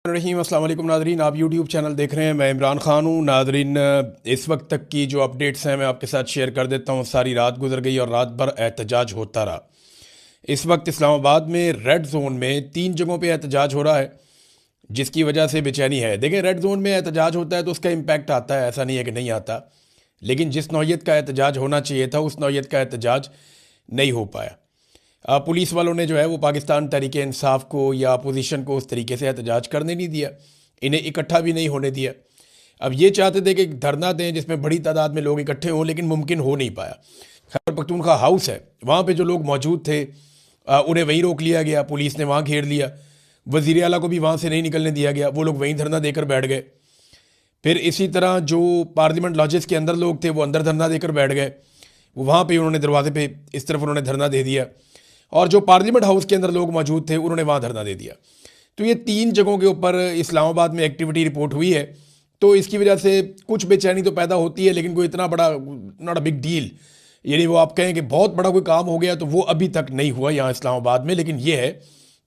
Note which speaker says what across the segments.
Speaker 1: रहीम अस्सलाम वालेकुम नादरीन, आप यूट्यूब चैनल देख रहे हैं। मैं इमरान खान हूँ। नादरीन, इस वक्त तक की जो अपडेट्स हैं मैं आपके साथ शेयर कर देता हूँ। सारी रात गुजर गई और रात भर एहतजाज होता रहा। इस वक्त इस्लामाबाद में रेड जोन में 3 जगहों पे एहतजाज हो रहा है, जिसकी वजह से बेचैनी है। देखें, रेड जोन में एहतजाज होता है तो उसका इम्पैक्ट आता है, ऐसा नहीं है कि नहीं आता, लेकिन जिस नौइयत का एहतजाज होना चाहिए था उस नौइयत का एहतजाज नहीं हो पाया। पुलिस वालों ने जो है वो पाकिस्तान तहरीक इंसाफ को या अपोजिशन को उस तरीके से एहतजाज करने नहीं दिया, इन्हें इकट्ठा भी नहीं होने दिया। अब ये चाहते थे कि धरना दें जिसमें बड़ी तादाद में लोग इकट्ठे हों, लेकिन मुमकिन हो नहीं पाया। खैबर पख्तूनख्वा हाउस है, वहाँ पे जो लोग मौजूद थे उन्हें वहीं रोक लिया गया, पुलिस ने वहाँ घेर लिया। वज़ीर आला को भी वहाँ से नहीं निकलने दिया गया, वो लोग वहीं धरना देकर बैठ गए। फिर इसी तरह जो पार्लियामेंट लॉजेस के अंदर लोग थे वो अंदर धरना देकर बैठ गए, वो वहाँ पे उन्होंने दरवाजे पे इस तरफ उन्होंने धरना दे दिया, और जो पार्लियामेंट हाउस के अंदर लोग मौजूद थे उन्होंने वहाँ धरना दे दिया। तो ये 3 जगहों के ऊपर इस्लामाबाद में एक्टिविटी रिपोर्ट हुई है। तो इसकी वजह से कुछ बेचैनी तो पैदा होती है, लेकिन कोई इतना बड़ा नॉट अ बिग डील, यानी वो आप कहें कि बहुत बड़ा कोई काम हो गया तो वो अभी तक नहीं हुआ यहाँ इस्लामाबाद में। लेकिन ये है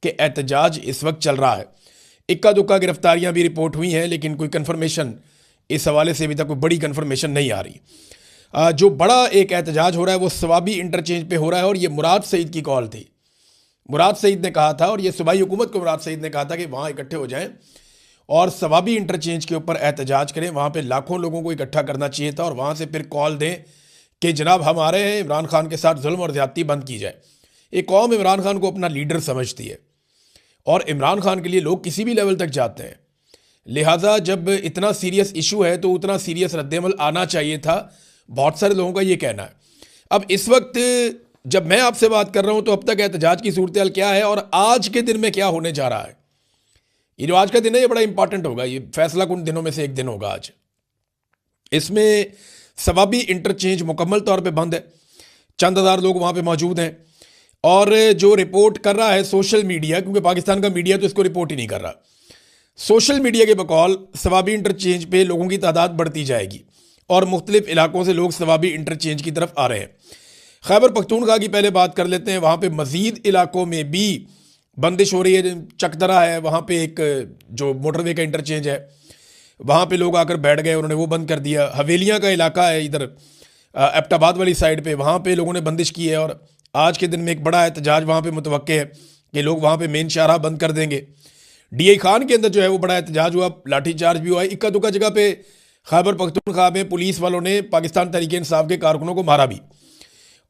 Speaker 1: कि एहतजाज इस वक्त चल रहा है। इक्का दुक्का गिरफ्तारियाँ भी रिपोर्ट हुई हैं, लेकिन कोई कन्फर्मेशन इस हवाले से अभी तक कोई बड़ी कन्फर्मेशन नहीं आ रही। जो बड़ा एक एहतजाज हो रहा है वो सवाबी इंटरचेंज पे हो रहा है, और ये मुराद सईद की कॉल थी। मुराद सईद ने कहा था, और ये सूबाई हुकूमत को मुराद सईद ने कहा था कि वहाँ इकट्ठे हो जाएं और सवाबी इंटरचेंज के ऊपर एहतजाज करें। वहाँ पे लाखों लोगों को इकट्ठा करना चाहिए था, और वहाँ से फिर कॉल दें कि जनाब हम आ रहे हैं, इमरान खान के साथ जुल्म और ज़्यादती बंद की जाए। एक कौम इमरान खान को अपना लीडर समझती है, और इमरान खान के लिए लोग किसी भी लेवल तक जाते हैं। लिहाजा जब इतना सीरियस इशू है तो उतना सीरियस रद्दमल आना चाहिए था, बहुत सारे लोगों का ये कहना है। अब इस वक्त जब मैं आपसे बात कर रहा हूं तो अब तक एहतजाज की सूरत हाल क्या है और आज के दिन में क्या होने जा रहा है। ये जो आज का दिन है ये बड़ा इंपॉर्टेंट होगा, ये फैसला कुन दिनों में से एक दिन होगा आज। इसमें सवाबी इंटरचेंज मुकम्मल तौर पे बंद है, चंद हज़ार लोग वहाँ पे मौजूद हैं, और जो रिपोर्ट कर रहा है सोशल मीडिया, क्योंकि पाकिस्तान का मीडिया तो इसको रिपोर्ट ही नहीं कर रहा, सोशल मीडिया के बकौल सवाबी इंटरचेंज पे लोगों की तादाद बढ़ती जाएगी और मुख्तलिफ इलाकों से लोग सवाबी इंटरचेंज की तरफ आ रहे हैं। खैबर पख्तूनख्वा की पहले बात कर लेते हैं। वहाँ पे मज़ीद इलाकों में भी बंदिश हो रही है। चकदरा है, वहाँ पे एक जो मोटरवे का इंटरचेंज है, वहाँ पे लोग आकर बैठ गए, उन्होंने वो बंद कर दिया। हवेलियाँ का इलाका है इधर एबटाबाद वाली साइड पे, वहाँ पे लोगों ने बंदिश की है, और आज के दिन में एक बड़ा एहतजाज वहाँ पे मुतवक्के है कि लोग वहाँ पे मेन शाहराह बंद कर देंगे। DI खान के अंदर जो है वो बड़ा एहतजाज हुआ, लाठीचार्ज भी हुआ। इक्का दुक्का जगह पे खैबर पख्तूनख्वा में पुलिस वालों ने पाकिस्तान तहरीक इंसाफ के कारकुनों को मारा भी,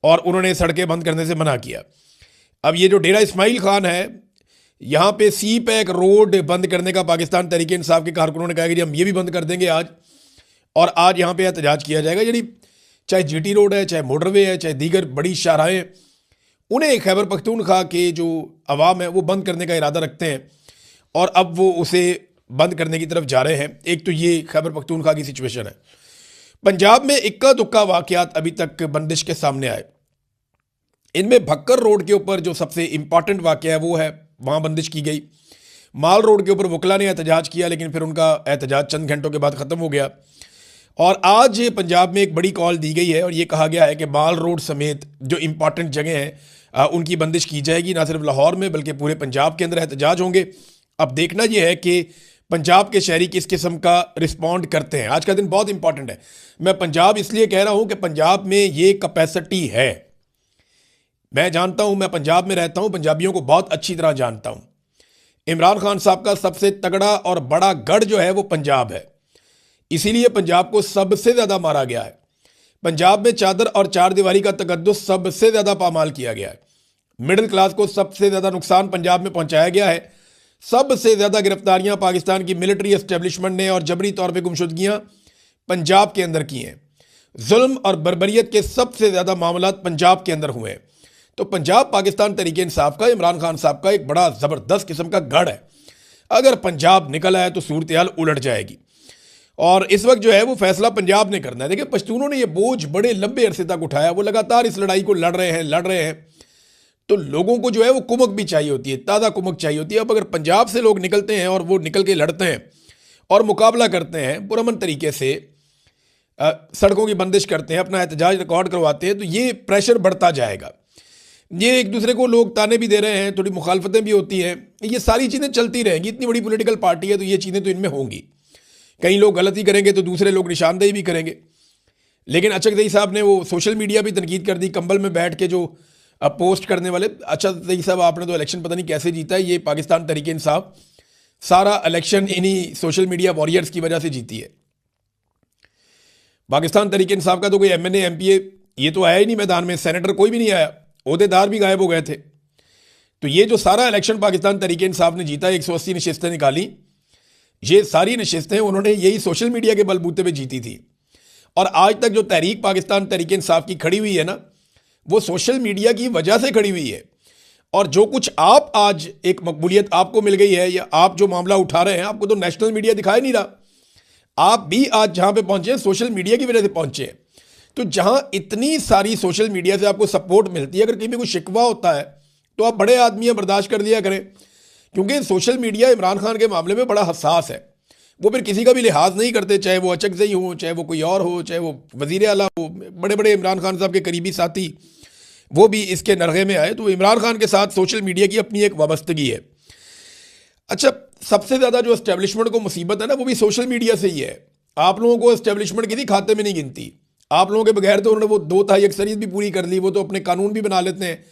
Speaker 1: और उन्होंने सड़कें बंद करने से मना किया। अब ये जो डेरा इस्माइल खान है, यहाँ पे सी पैक रोड बंद करने का पाकिस्तान तहरीक इंसाफ के कारकुनों ने कहा कि हम ये भी बंद कर देंगे आज, और आज यहाँ पे एहतजाज किया जाएगा। यानी चाहे GT रोड है, चाहे मोटरवे है, चाहे दीगर बड़ी शाहराहें, उन्हें खैबर पख्तूनख्वा के जो अवाम है वो बंद करने का इरादा रखते हैं, और अब वो उसे बंद करने की तरफ जा रहे हैं। एक तो ये खैबर पख्तूनख्वा की सिचुएशन है। पंजाब में इक्का दुक्का वाकयात अभी तक बंदिश के सामने आए। इनमें भक्कर रोड के ऊपर जो सबसे इंपॉर्टेंट वाकया है वो है, वहाँ बंदिश की गई। माल रोड के ऊपर वकला ने एहतजाज किया, लेकिन फिर उनका एहतजाज चंद घंटों के बाद ख़त्म हो गया। और आज पंजाब में एक बड़ी कॉल दी गई है, और ये कहा गया है कि माल रोड समेत जो इंपॉर्टेंट जगह हैं उनकी बंदिश की जाएगी। ना सिर्फ लाहौर में बल्कि पूरे पंजाब के अंदर एहतजाज होंगे। अब देखना यह है कि पंजाब के शहरी किस किस्म का रिस्पॉन्ड करते हैं। आज का दिन बहुत इंपॉर्टेंट है। मैं पंजाब इसलिए कह रहा हूं कि पंजाब में ये कैपेसिटी है। मैं जानता हूं, मैं पंजाब में रहता हूं, पंजाबियों को बहुत अच्छी तरह जानता हूं। इमरान खान साहब का सबसे तगड़ा और बड़ा गढ़ जो है वो पंजाब है, इसीलिए पंजाब को सबसे ज़्यादा मारा गया है। पंजाब में चादर और चार दीवारी का तकद्दुस सबसे ज़्यादा पामाल किया गया है। मिडिल क्लास को सबसे ज़्यादा नुकसान पंजाब में पहुंचाया गया है। सबसे ज़्यादा गिरफ्तारियां पाकिस्तान की मिलिट्री एस्टेब्लिशमेंट ने और जबरी तौर पे गुमशुदगियां पंजाब के अंदर की हैं। जुल्म और बर्बरियत के सबसे ज़्यादा मामला पंजाब के अंदर हुए हैं। तो पंजाब पाकिस्तान तहरीक इंसाफ का, इमरान खान साहब का एक बड़ा ज़बरदस्त किस्म का गढ़ है। अगर पंजाब निकल आए तो सूरत हाल उलट जाएगी, और इस वक्त जो है वो फैसला पंजाब ने करना है। देखिए, पश्तूनों ने ये बोझ बड़े लंबे अरसे तक उठाया, वो लगातार इस लड़ाई को लड़ रहे हैं। तो लोगों को जो है वो कुमक भी चाहिए होती है, ताज़ा कुमक चाहिए होती है। अब अगर पंजाब से लोग निकलते हैं और वो निकल के लड़ते हैं और मुकाबला करते हैं पुरअमन तरीके से, सड़कों की बंदिश करते हैं, अपना एहतजाज रिकॉर्ड करवाते हैं, तो ये प्रेशर बढ़ता जाएगा। ये एक दूसरे को लोग ताने भी दे रहे हैं, थोड़ी मुखालफतें भी होती हैं, ये सारी चीज़ें चलती रहेंगी। इतनी बड़ी पॉलिटिकल पार्टी है तो ये चीज़ें तो इनमें होंगी। कई लोग गलती करेंगे तो दूसरे लोग निशानदेही भी करेंगे। लेकिन अचकज़ई साहब ने वो सोशल मीडिया भी तनकीद कर दी, कंबल में बैठ के जो पोस्ट करने वाले। अचकज़ई साहब आपने तो इलेक्शन पता नहीं कैसे जीता है, ये पाकिस्तान तहरीक इंसाफ सारा इलेक्शन इन्हीं सोशल मीडिया वॉरियर्स की वजह से जीती है। पाकिस्तान तहरीक इंसाफ का तो कोई MNA MPA ये तो आया ही नहीं मैदान में, सेनेटर कोई भी नहीं आया, ओहदेदार भी गायब हो गए थे। तो ये जो सारा इलेक्शन पाकिस्तान तहरीक इंसाफ ने जीता, 180 नशिस्तें निकाली, ये सारी नशिस्तें उन्होंने यही सोशल मीडिया के बलबूते पे जीती थी। और आज तक जो तहरीक पाकिस्तान तहरीक इंसाफ की खड़ी हुई है ना, वो सोशल मीडिया की वजह से खड़ी हुई है। और जो कुछ आप आज एक मकबूलियत आपको मिल गई है, या आप जो मामला उठा रहे हैं, आपको तो नेशनल मीडिया दिखाई नहीं रहा। आप भी आज जहां पे पहुंचे हैं सोशल मीडिया की वजह से पहुंचे हैं। तो जहां इतनी सारी सोशल मीडिया से आपको सपोर्ट मिलती है, अगर कहीं भी कोई शिकवा होता है तो आप बड़े आदमी हैं, बर्दाश्त कर दिया करें। क्योंकि सोशल मीडिया इमरान खान के मामले में बड़ा हसास है। वो फिर किसी का भी लिहाज नहीं करते, चाहे वो अचकज़ई हो, चाहे वो कोई और हो, चाहे वो वज़ीर आला हो। बड़े बड़े इमरान खान साहब के करीबी साथी वो भी इसके नरगे में आए। तो इमरान खान के साथ सोशल मीडिया की अपनी एक वाबस्तगी है। अच्छा, सबसे ज़्यादा जो एस्टेब्लिशमेंट को मुसीबत है ना, वो भी सोशल मीडिया से ही है। आप लोगों को एस्टेब्लिशमेंट किसी खाते में नहीं गिनती। आप लोगों के बगैर तो उन्होंने वो 2/3 अक्सरियत भी पूरी कर ली। वो तो अपने कानून भी बना लेते हैं,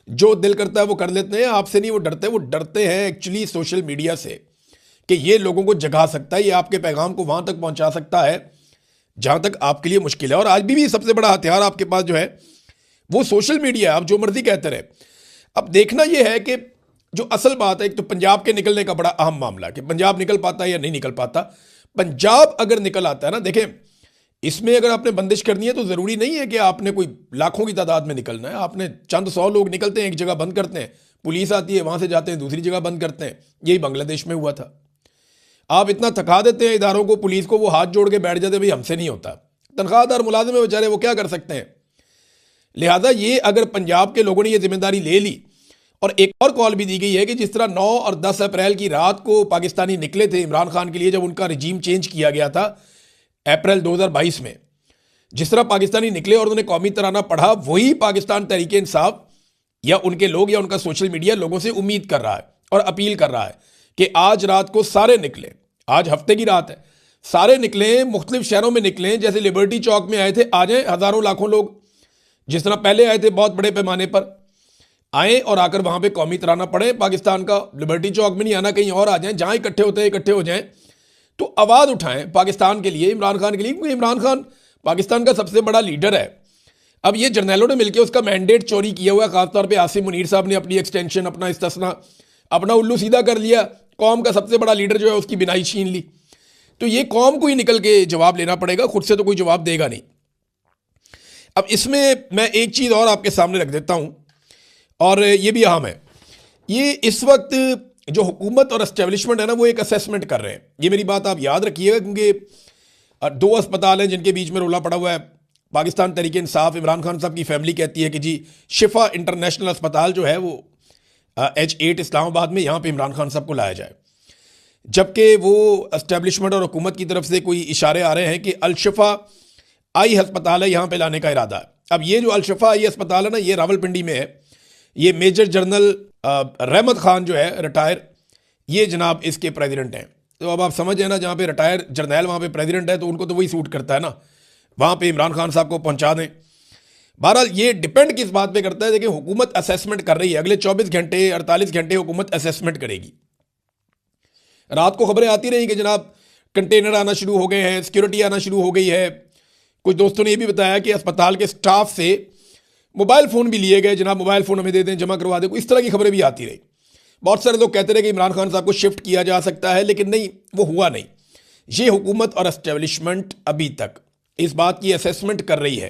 Speaker 1: जो दिल करता है वो कर लेते हैं। आपसे नहीं वो डरते हैं एक्चुअली सोशल मीडिया से, कि ये लोगों को जगा सकता है, ये आपके पैगाम को वहाँ तक पहुँचा सकता है जहाँ तक आपके लिए मुश्किल है। और आज भी सबसे बड़ा हथियार आपके पास जो है वो सोशल मीडिया है। आप जो मर्जी कहते रहे। अब देखना ये है कि जो असल बात है, एक तो पंजाब के निकलने का बड़ा अहम मामला है कि पंजाब निकल पाता है या नहीं निकल पाता। पंजाब अगर निकल आता है ना, देखें, इसमें अगर आपने बंदिश करनी है तो ज़रूरी नहीं है कि आपने कोई लाखों की तादाद में निकलना है। आपने चंद 100 लोग निकलते हैं, एक जगह बंद करते हैं, पुलिस आती है, वहाँ से जाते हैं दूसरी जगह बंद करते हैं। यही बांग्लादेश में हुआ था। आप इतना थका देते हैं इदारों को, पुलिस को, वो हाथ जोड़ के बैठ जाते, भाई हमसे नहीं होता। तनख्वाहदार मुलाजिम है बेचारे, वो क्या कर सकते हैं। लिहाजा ये अगर पंजाब के लोगों ने ये जिम्मेदारी ले ली, और एक और कॉल भी दी गई है कि जिस तरह 9 और 10 अप्रैल की रात को पाकिस्तानी निकले थे इमरान खान के लिए, जब उनका रिजीम चेंज किया गया था अप्रैल 2022 में, जिस तरह पाकिस्तानी निकले और उन्होंने कौमी तराना पढ़ा, वही पाकिस्तान तहरीक इंसाफ या उनके लोग या उनका सोशल मीडिया लोगों से उम्मीद कर रहा है और अपील कर रहा है कि आज रात को सारे निकले। आज हफ्ते की रात है, सारे निकलें, मुख्तलिफ शहरों में निकलें। जैसे लिबर्टी चौक में आए थे, आ जाएं हज़ारों लाखों लोग, जिस तरह पहले आए थे बहुत बड़े पैमाने पर, आए और आकर वहां पे कौमी तराना पढ़े पाकिस्तान का। लिबर्टी चौक में नहीं आना, कहीं और आ जाएं, जहां इकट्ठे होते हैं इकट्ठे हो जाएं, तो आवाज़ उठाएं पाकिस्तान के लिए, इमरान खान के लिए। क्योंकि इमरान खान पाकिस्तान का सबसे बड़ा लीडर है। अब ये जर्नैलों ने मिलकर उसका मैंडेट चोरी किया हुआ है। खासतौर पर आसिम मुनीर साहब ने अपनी एक्सटेंशन, अपना इस्तिस्ना, अपना उल्लू सीधा कर लिया। कौम का सबसे बड़ा लीडर जो है उसकी बिनाई छीन ली। तो ये कौम को ही निकल के जवाब लेना पड़ेगा, खुद से तो कोई जवाब देगा नहीं। अब इसमें मैं एक चीज़ और आपके सामने रख देता हूं, और ये भी अहम है। ये इस वक्त जो हुकूमत और एस्टेब्लिशमेंट है ना, वो एक असेसमेंट कर रहे हैं। ये मेरी बात आप याद रखिएगा, क्योंकि 2 अस्पताल हैं जिनके बीच में रोला पड़ा हुआ है। पाकिस्तान तहरीक इंसाफ, इमरान खान साहब की फैमिली कहती है कि जी शिफा इंटरनेशनल अस्पताल जो है वो H8 इस्लामाबाद में, यहाँ पे इमरान खान साहब को लाया जाए। जबकि वो एस्टेब्लिशमेंट और हुकूमत की तरफ से कोई इशारे आ रहे हैं कि अलशिफा आई अस्पताल है, यहाँ पे लाने का इरादा है। अब ये जो अलशिफा आई अस्पताल है ना, ये रावलपिंडी में है। ये मेजर जनरल रहमत खान जो है रिटायर, ये जनाब इसके प्रेसिडेंट हैं। तो अब आप समझ हैं ना, जहाँ पे रिटायर जर्नैल वहाँ पे प्रेसिडेंट है, तो उनको तो वही सूट करता है ना, वहाँ पे इमरान खान साहब को पहुँचा दें। बहरहाल ये डिपेंड किस बात पे करता है। देखिए, हुकूमत असेसमेंट कर रही है, अगले 24 घंटे 48 घंटे हुकूमत असेसमेंट करेगी। रात को खबरें आती रही कि जनाब कंटेनर आना शुरू हो गए हैं, सिक्योरिटी आना शुरू हो गई है। कुछ दोस्तों ने यह भी बताया कि अस्पताल के स्टाफ से मोबाइल फ़ोन भी लिए गए, जनाब मोबाइल फ़ोन हमें दे दें, जमा करवा दें। इस तरह की खबरें भी आती रही। बहुत सारे लोग कहते रहे कि इमरान खान साहब को शिफ्ट किया जा सकता है, लेकिन नहीं, वो हुआ नहीं। ये हुकूमत और एस्टेब्लिशमेंट अभी तक इस बात की असेसमेंट कर रही है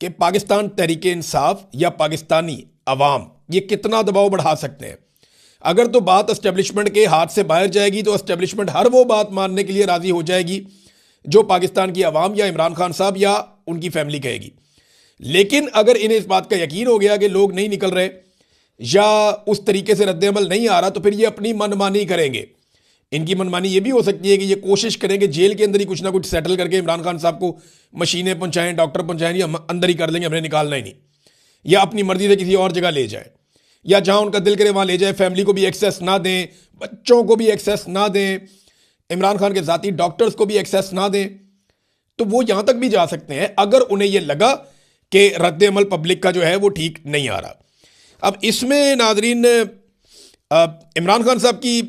Speaker 1: कि पाकिस्तान तहरीक इंसाफ या पाकिस्तानी अवाम ये कितना दबाव बढ़ा सकते हैं। अगर तो बात एस्टेब्लिशमेंट के हाथ से बाहर जाएगी तो एस्टेब्लिशमेंट हर वो बात मानने के लिए राज़ी हो जाएगी जो पाकिस्तान की अवाम या इमरान खान साहब या उनकी फैमिली कहेगी। लेकिन अगर इन्हें इस बात का यकीन हो गया कि लोग नहीं निकल रहे या उस तरीके से रद्द-ए-अमल नहीं आ रहा, तो फिर ये अपनी मनमानी करेंगे। इनकी मनमानी ये भी हो सकती है कि ये कोशिश करेंगे जेल के अंदर ही कुछ ना कुछ सेटल करके इमरान खान साहब को मशीनें पहुंचाएं, डॉक्टर पहुंचाएं, हम अंदर ही कर लेंगे, हमने निकालना ही नहीं। या अपनी मर्जी से किसी और जगह ले जाए, या जहां उनका दिल करे वहां ले जाए, फैमिली को भी एक्सेस ना दें, बच्चों को भी एक्सेस ना दें, इमरान खान के ज़ाती डॉक्टर्स को भी एक्सेस ना दें, तो वो यहां तक भी जा सकते हैं अगर उन्हें यह लगा कि रद्द अमल पब्लिक का जो है वो ठीक नहीं आ रहा। अब इसमें नाजरीन इमरान खान साहब की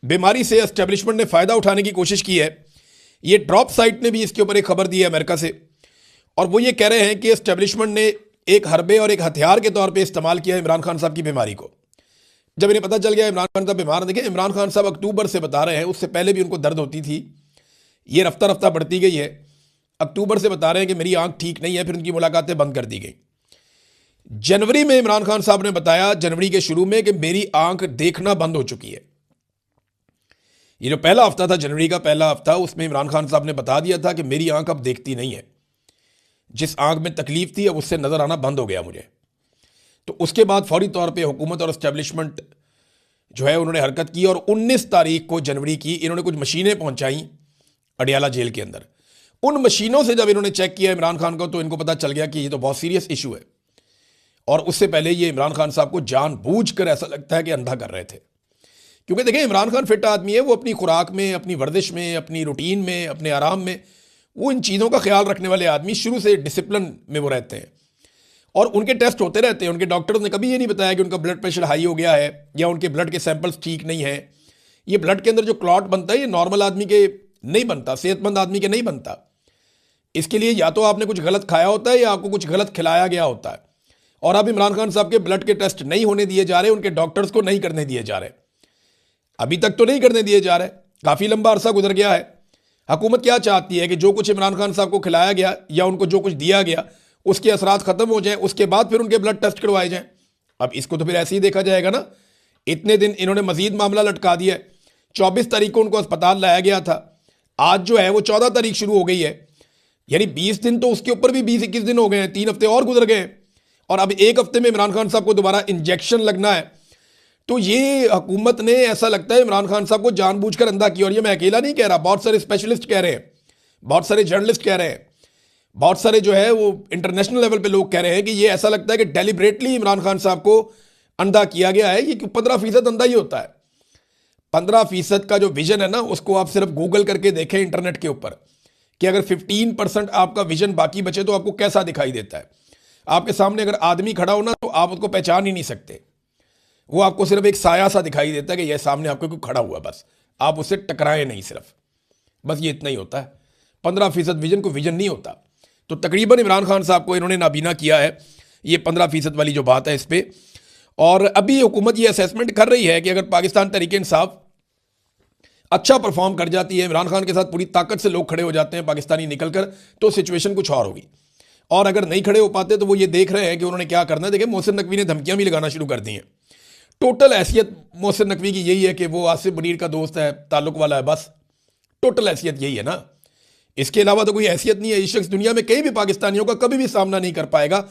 Speaker 1: बीमारी से एस्टेब्लिशमेंट ने फ़ायदा उठाने की कोशिश की है। ये ड्रॉप साइट ने भी इसके ऊपर एक खबर दी है अमेरिका से, और वो ये कह रहे हैं कि एस्टेब्लिशमेंट ने एक हरबे और एक हथियार के तौर पे इस्तेमाल किया इमरान खान साहब की बीमारी को। जब इन्हें पता चल गया इमरान खान साहब बीमार, देखिए इमरान खान साहब अक्टूबर से बता रहे हैं, उससे पहले भी उनको दर्द होती थी, ये रफ्ता रफ्ता बढ़ती गई है। अक्टूबर से बता रहे हैं कि मेरी आंख ठीक नहीं है, फिर उनकी मुलाकातें बंद कर दी गई। जनवरी में इमरान खान साहब ने बताया, जनवरी के शुरू में, कि मेरी आंख देखना बंद हो चुकी है। ये जो पहला हफ्ता था, जनवरी का पहला हफ्ता, उसमें इमरान खान साहब ने बता दिया था कि मेरी आंख अब देखती नहीं है, जिस आंख में तकलीफ थी अब उससे नजर आना बंद हो गया मुझे। तो उसके बाद फौरी तौर पे हुकूमत और एस्टेब्लिशमेंट जो है उन्होंने हरकत की, और 19 तारीख को जनवरी की इन्होंने कुछ मशीनें पहुंचाई अडियाला जेल के अंदर। उन मशीनों से जब इन्होंने चेक किया इमरान खान को, तो इनको पता चल गया कि ये तो बहुत सीरियस इशू है। और उससे पहले ये इमरान खान साहब को जानबूझकर ऐसा लगता है कि अंधा कर रहे थे, क्योंकि देखिए इमरान खान फिट आदमी है, वो अपनी खुराक में, अपनी वर्जिश में, अपनी रूटीन में, अपने आराम में, वो इन चीज़ों का ख्याल रखने वाले आदमी, शुरू से डिसिप्लिन में वो रहते हैं, और उनके टेस्ट होते रहते हैं। उनके डॉक्टर्स ने कभी ये नहीं बताया कि उनका ब्लड प्रेशर हाई हो गया है या उनके ब्लड के सैंपल्स ठीक नहीं है। ये ब्लड के अंदर जो क्लॉट बनता है ये नॉर्मल आदमी के नहीं बनता, सेहतमंद आदमी के नहीं बनता। इसके लिए या तो आपने कुछ गलत खाया होता है या आपको कुछ गलत खिलाया गया होता है। और अब इमरान खान साहब के ब्लड के टेस्ट नहीं होने दिए जा रहे, उनके डॉक्टर्स को नहीं करने दिए जा रहे, अभी तक तो नहीं करने दिए जा रहे। काफ़ी लंबा अरसा गुजर गया है। हुकूमत क्या चाहती है कि जो कुछ इमरान खान साहब को खिलाया गया या उनको जो कुछ दिया गया उसके असरात खत्म हो जाएं, उसके बाद फिर उनके ब्लड टेस्ट करवाए जाएं। अब इसको तो फिर ऐसे ही देखा जाएगा ना। इतने दिन इन्होंने मजीद मामला लटका दिया है। 24 तारीख को उनको अस्पताल लाया गया था, आज जो है वो 14 तारीख शुरू हो गई है, यानी 20 दिन तो उसके ऊपर भी 20-21 दिन हो गए हैं, 3 हफ्ते और गुजर गए हैं। और अब 1 हफ्ते में इमरान खान साहब को दोबारा इंजेक्शन लगना है। तो ये हुकूमत ने, ऐसा लगता है, इमरान खान साहब को जानबूझकर अंधा किया। और ये मैं अकेला नहीं कह रहा, बहुत सारे स्पेशलिस्ट कह रहे हैं, बहुत सारे जर्नलिस्ट कह रहे हैं, बहुत सारे जो है वो इंटरनेशनल लेवल पे लोग कह रहे हैं कि ये ऐसा लगता है कि डेलिबरेटली इमरान खान साहब को अंधा किया गया है। ये 15% अंधा ही होता है। 15% का जो विजन है ना, उसको आप सिर्फ गूगल करके देखें इंटरनेट के ऊपर कि अगर 15% आपका विजन बाकी बचे तो आपको कैसा दिखाई देता है। आपके सामने अगर आदमी खड़ा हो ना तो आप उसको पहचान ही नहीं सकते, वो आपको सिर्फ एक साया सा दिखाई देता है कि यह सामने आपको कोई खड़ा हुआ, बस आप उससे टकराए नहीं, सिर्फ बस ये इतना ही होता है। 15% विजन को विजन नहीं होता। तो तकरीबन इमरान खान साहब को इन्होंने नाबीना किया है, ये 15% वाली जो बात है इस पर। और अभी हुकूमत ये असेसमेंट कर रही है कि अगर पाकिस्तान तहरीक इंसाफ अच्छा परफॉर्म कर जाती है, इमरान खान के साथ पूरी ताकत से लोग खड़े हो जाते हैं पाकिस्तानी निकलकर, तो सिचुएशन कुछ और होगी। और अगर नहीं खड़े हो पाते तो वो ये देख रहे हैं कि उन्होंने क्या करना है। देखिए मोहसिन नकवी ने धमकियां भी लगाना शुरू कर दी हैं। टोटल हैसियत मोहसिन नकवी की यही है कि वो आसिफ मुनीर का दोस्त है, ताल्लुक वाला है, बस टोटल हैसियत यही है ना। इसके अलावा तो कोई हैसियत नहीं है। इस शख्स दुनिया में कई भी पाकिस्तानियों का कभी भी सामना नहीं कर पाएगा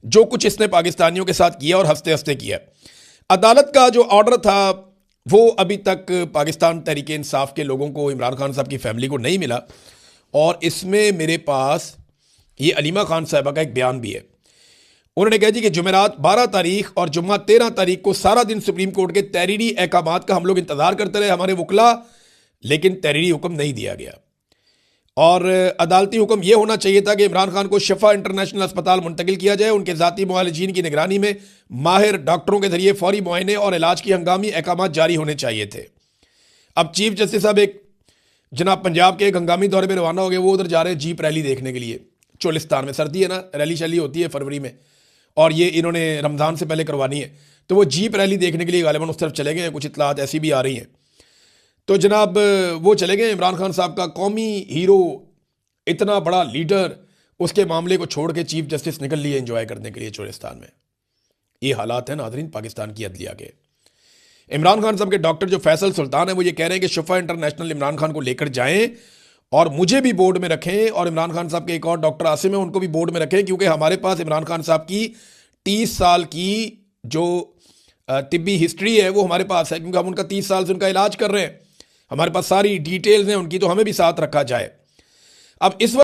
Speaker 1: जो कुछ इसने पाकिस्तानियों के साथ किया, और हंसते हंसते किया। अदालत का जो ऑर्डर था वो अभी तक पाकिस्तान तहरीक इंसाफ के लोगों को, इमरान खान साहब की फैमिली को नहीं मिला। और इसमें मेरे पास ये अलीमा खान साहबा का एक बयान भी है। उन्होंने कहा जी कि जुमेरात 12 तारीख और जुम्मा 13 तारीख को सारा दिन सुप्रीम कोर्ट के तहरीरी अहकामात का हम लोग इंतजार करते रहे, हमारे वकला, लेकिन तहरीरी हुक्म नहीं दिया गया। और अदालती हुक्म यह होना चाहिए था कि इमरान खान को शिफा इंटरनेशनल अस्पताल मुंतकिल किया जाए। उनके ज़ाती मुआलिजीन की निगरानी में माहिर डॉक्टरों के जरिए फौरी मुआयने और इलाज की हंगामी अहकामात जारी होने चाहिए थे। अब चीफ जस्टिस साहब एक जनाब पंजाब के एक हंगामी दौरे पर रवाना हो गए। वो उधर जा रहे हैं जीप रैली देखने के लिए, चोलिस्तान में। सर्दी है ना, रैली शैली होती है फरवरी में, और ये इन्होंने रमज़ान से पहले करवानी है। तो वो जीप रैली देखने के लिए गालिबन उस तरफ चले गए हैं। कुछ इतलात ऐसी भी आ रही हैं। तो जनाब वो चले गए। इमरान खान साहब का कौमी हीरो, इतना बड़ा लीडर, उसके मामले को छोड़ के चीफ जस्टिस निकल लिए एंजॉय करने के लिए चोलिस्तान में। ये हालात हैं नाज़रीन पाकिस्तान की अदलिया के। इमरान खान साहब के डॉक्टर जो फैसल सुल्तान है वो ये कह रहे हैं कि शिफा इंटरनेशनल इमरान खान को लेकर जाएं और मुझे भी बोर्ड में रखें, और इमरान खान साहब के एक और डॉक्टर आसिम है उनको भी बोर्ड में रखें, क्योंकि हमारे पास इमरान खान साहब की 30 साल की जो तिब्बी हिस्ट्री है वो हमारे पास है, क्योंकि हम उनका 30 साल से उनका इलाज कर रहे हैं। हमारे पास सारी डिटेल्स हैं उनकी, तो हमें भी साथ रखा जाए। अब इस वक्त